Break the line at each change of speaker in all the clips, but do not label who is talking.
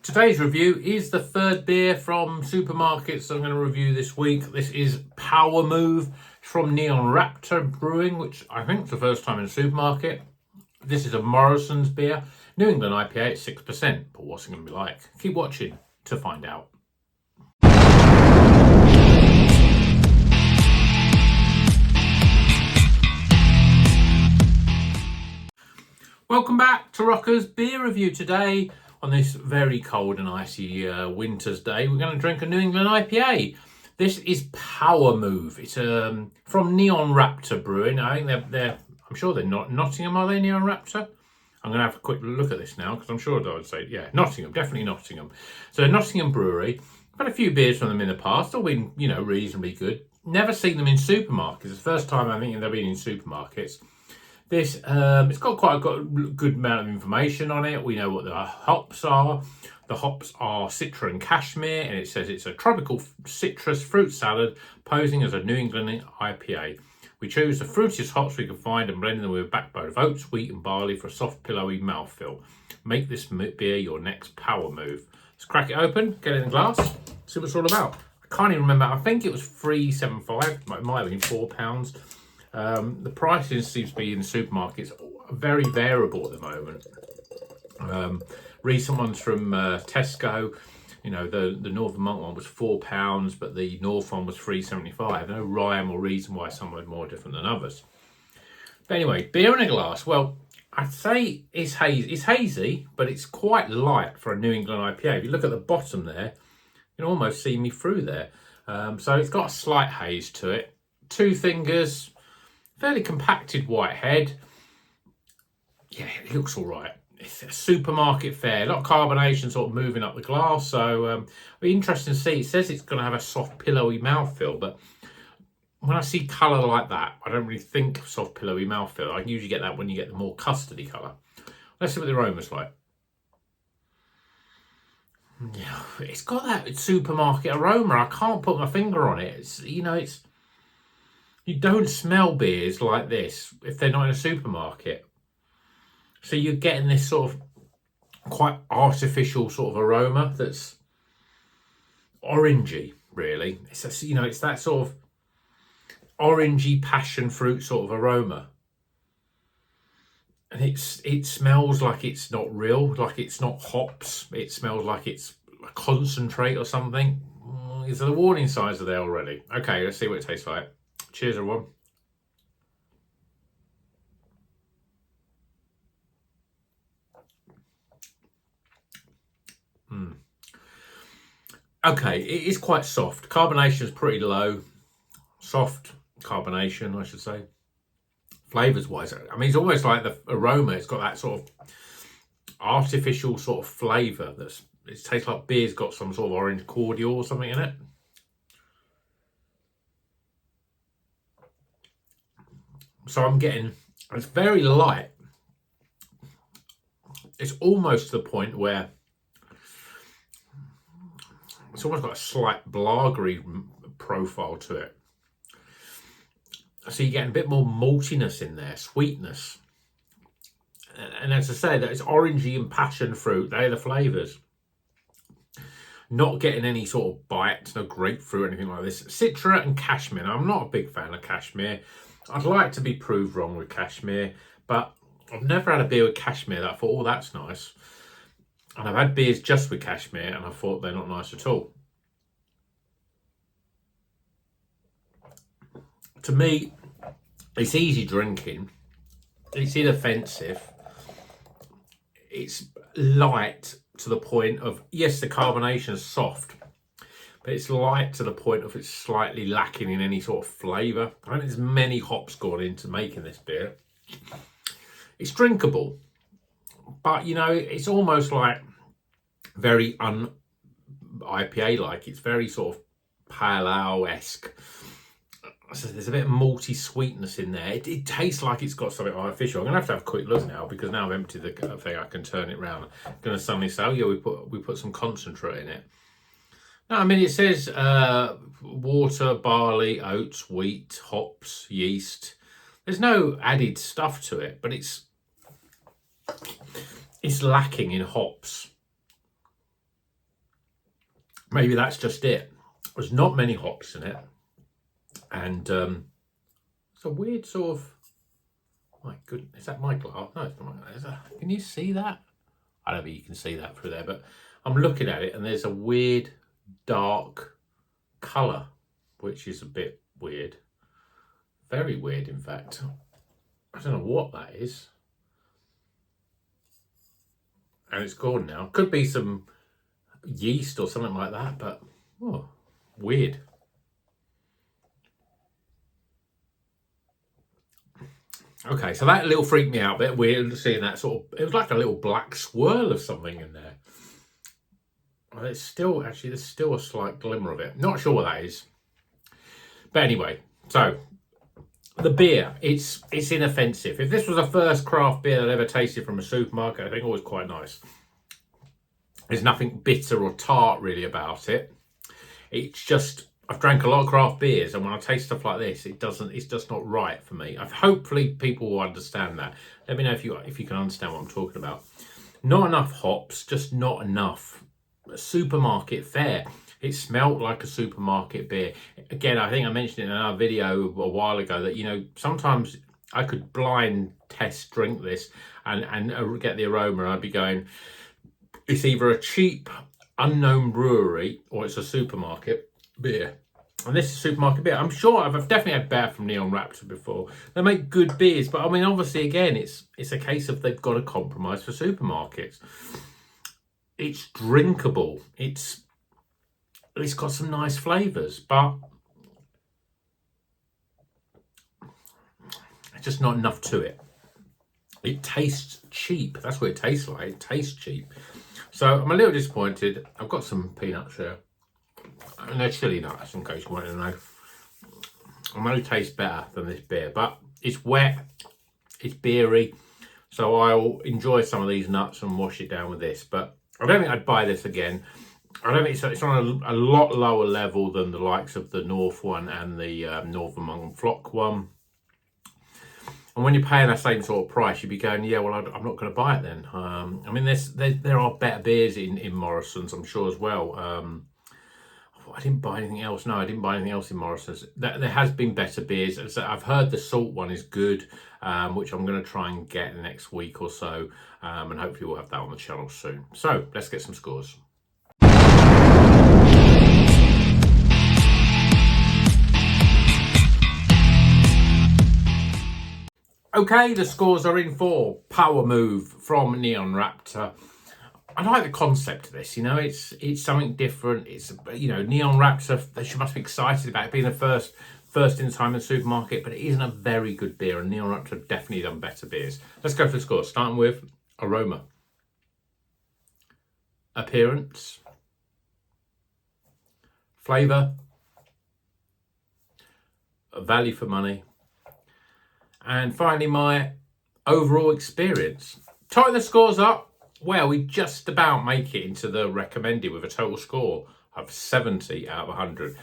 Today's review is the third beer from supermarkets I'm going to review this week. This is Power Move from Neon Raptor Brewing, which I think is the first time in a supermarket. This is a Morrisons beer, New England IPA at 6%. But what's it going to be like? Keep watching to find out. Welcome back to Rocker's Beer Review. Today, on this very cold and icy winter's day, we're going to drink a New England IPA. This is Power Move. It's from Neon Raptor Brewing. I think I'm sure they're not Nottingham, are they, Neon Raptor? I'm going to have a quick look at this now because I'm sure I would say, yeah, Nottingham, definitely Nottingham. So Nottingham Brewery. I've had a few beers from them in the past, all been, reasonably good. Never seen them in supermarkets. It's the first time I think they've been in supermarkets. This, it's got a good amount of information on it. We know what the hops are. The hops are Citra and Cashmere, and it says it's a tropical citrus fruit salad posing as a New England IPA. We choose the fruitiest hops we can find and blend them with a backbone of oats, wheat and barley for a soft, pillowy mouthfeel. Make this beer your next power move. Let's crack it open, get it in a glass, see what it's all about. I can't even remember. I think it was $3.75. It might have been £4. The pricing seems to be in supermarkets very variable at the moment. Recent ones from Tesco, the Northern Monk one was £4, but the North one was $3.75. No rhyme or reason why some are more different than others. But anyway, beer in a glass. Well, I'd say it's hazy. It's hazy, but it's quite light for a New England IPA. If you look at the bottom there, you can almost see me through there. So it's got a slight haze to it. 2 fingers. Fairly compacted white head. Yeah, it looks all right. It's a supermarket fare. A lot of carbonation sort of moving up the glass. So it'll be interesting to see. It says it's going to have a soft, pillowy mouthfeel. But when I see colour like that, I don't really think soft, pillowy mouthfeel. I can usually get that when you get the more custardy colour. Let's see what the aroma's like. Yeah, it's got that supermarket aroma. I can't put my finger on it. You don't smell beers like this if they're not in a supermarket. So you're getting this sort of quite artificial sort of aroma that's orangey, really. It's that sort of orangey passion fruit sort of aroma. And it smells like it's not real, like it's not hops. It smells like it's a concentrate or something. So the warning signs are there already. Okay, let's see what it tastes like. Cheers, everyone. Okay, it is quite soft. Carbonation is pretty low. Soft carbonation, I should say. Flavours wise, I mean, it's almost like the aroma. It's got that sort of artificial sort of flavour. It tastes like beer's got some sort of orange cordial or something in it. So I'm getting, it's very light. It's almost to the point where it's almost got a slight blagery profile to it. So you're getting a bit more maltiness in there, sweetness. And as I say, that it's orangey and passion fruit. They're the flavours. Not getting any sort of bite, no grapefruit or anything like this. Citra and Cashmere. Now, I'm not a big fan of Cashmere. I'd like to be proved wrong with Cashmere, but I've never had a beer with Cashmere that I thought, oh, that's nice. And I've had beers just with Cashmere and I thought they're not nice at all. To me, it's easy drinking. It's inoffensive. It's light to the point of, yes, the carbonation is soft, but it's light to the point of it's slightly lacking in any sort of flavour. I don't think there's many hops gone into making this beer. It's drinkable, but it's almost like very un-IPA-like. It's very sort of pale ale-esque. So there's a bit of malty sweetness in there. It tastes like it's got something artificial. I'm going to have a quick look now because now I've emptied the thing. I can turn it around. I'm going to suddenly say, oh yeah, we put some concentrate in it. No, I mean, it says water, barley, oats, wheat, hops, yeast. There's no added stuff to it, but it's lacking in hops. Maybe that's just it. There's not many hops in it. And it's a weird sort of, my goodness, is that my glass? No, it's not my glass. Can you see that? I don't think you can see that through there, but I'm looking at it and there's a weird dark colour, which is a bit weird. Very weird, in fact. I don't know what that is. And it's gone now. Could be some yeast or something like that, but oh, weird. Okay, so that little freaked me out a bit. Weird seeing that sort of, it was like a little black swirl of something in there. Well, it's still, actually, there's still a slight glimmer of it. Not sure what that is. But anyway, so the beer, it's inoffensive. If this was the first craft beer that I ever tasted from a supermarket, I think it was quite nice. There's nothing bitter or tart really about it. It's just, I've drank a lot of craft beers, and when I taste stuff like this, it's just not right for me. Hopefully people will understand that. Let me know if you can understand what I'm talking about. Not enough hops, just not enough. Supermarket fare. It smelled like a supermarket beer. Again, I think I mentioned in another video a while ago that, you know, sometimes I could blind test drink this and get the aroma, and I'd be going, it's either a cheap, unknown brewery or it's a supermarket beer. And this is supermarket beer. I'm sure I've definitely had beer from Neon Raptor before. They make good beers, but I mean, obviously, again, it's a case of they've got to compromise for supermarkets. It's drinkable. It's got some nice flavours, but it's just not enough to it. It tastes cheap. That's what it tastes like. It tastes cheap. So I'm a little disappointed. I've got some peanuts here. And they're chili nuts, in case you want to know. I know it tastes better than this beer, but it's wet, it's beery, so I'll enjoy some of these nuts and wash it down with this. But I don't think I'd buy this again. I don't think it's on a lot lower level than the likes of the North one and the Northern Monk Flock one. And when you're paying that same sort of price, you'd be going, yeah, well, I'm not going to buy it then. I mean, there are better beers in Morrisons, I'm sure, as well. I didn't buy anything else. No, I didn't buy anything else in Morrisons. There has been better beers. So I've heard the salt one is good, which I'm going to try and get next week or so. And hopefully we'll have that on the channel soon. So let's get some scores. Okay, the scores are in for Power Move from Neon Raptor. I like the concept of this, you know, it's something different. It's, you know, Neon Raptor, they must be excited about it being the first in time in the supermarket, but it isn't a very good beer, and Neon Raptor have definitely done better beers. Let's go for the scores, starting with aroma, appearance, flavour, value for money, and finally my overall experience. Total the scores up. Well, we just about make it into the recommended with a total score of 70 out of 100.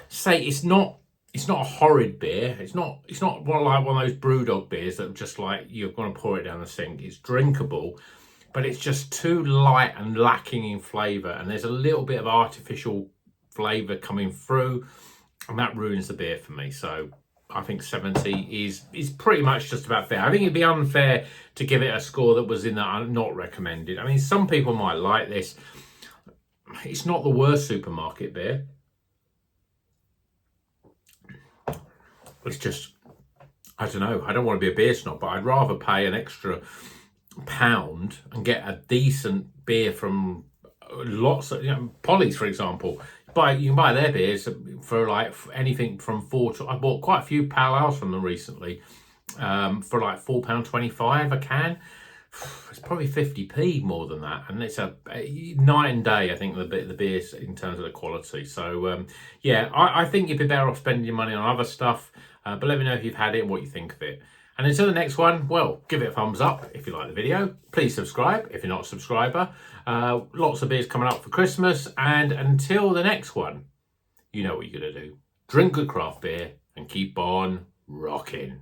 Say it's not a horrid beer. It's not like one of those Brewdog beers that just like you're going to pour it down the sink. It's drinkable, but it's just too light and lacking in flavour. And there's a little bit of artificial flavour coming through, and that ruins the beer for me. So I think 70 is pretty much just about fair. I think it'd be unfair to give it a score that was in the not recommended. I mean, some people might like this. It's not the worst supermarket beer. It's just, I don't know. I don't want to be a beer snob, but I'd rather pay an extra £1 and get a decent beer from lots of, you know, Polly's, for example. You can buy their beers for like anything from I bought quite a few Pale Ales from them recently for like £4.25 a can. It's probably 50p more than that, and it's a night and day, I think, the beers in terms of the quality. So yeah, I think you'd be better off spending your money on other stuff, but let me know if you've had it and what you think of it. And until the next one, well, give it a thumbs up if you like the video. Please subscribe if you're not a subscriber. Lots of beers coming up for Christmas. And until the next one, you know what you're going to do. Drink good craft beer and keep on rocking.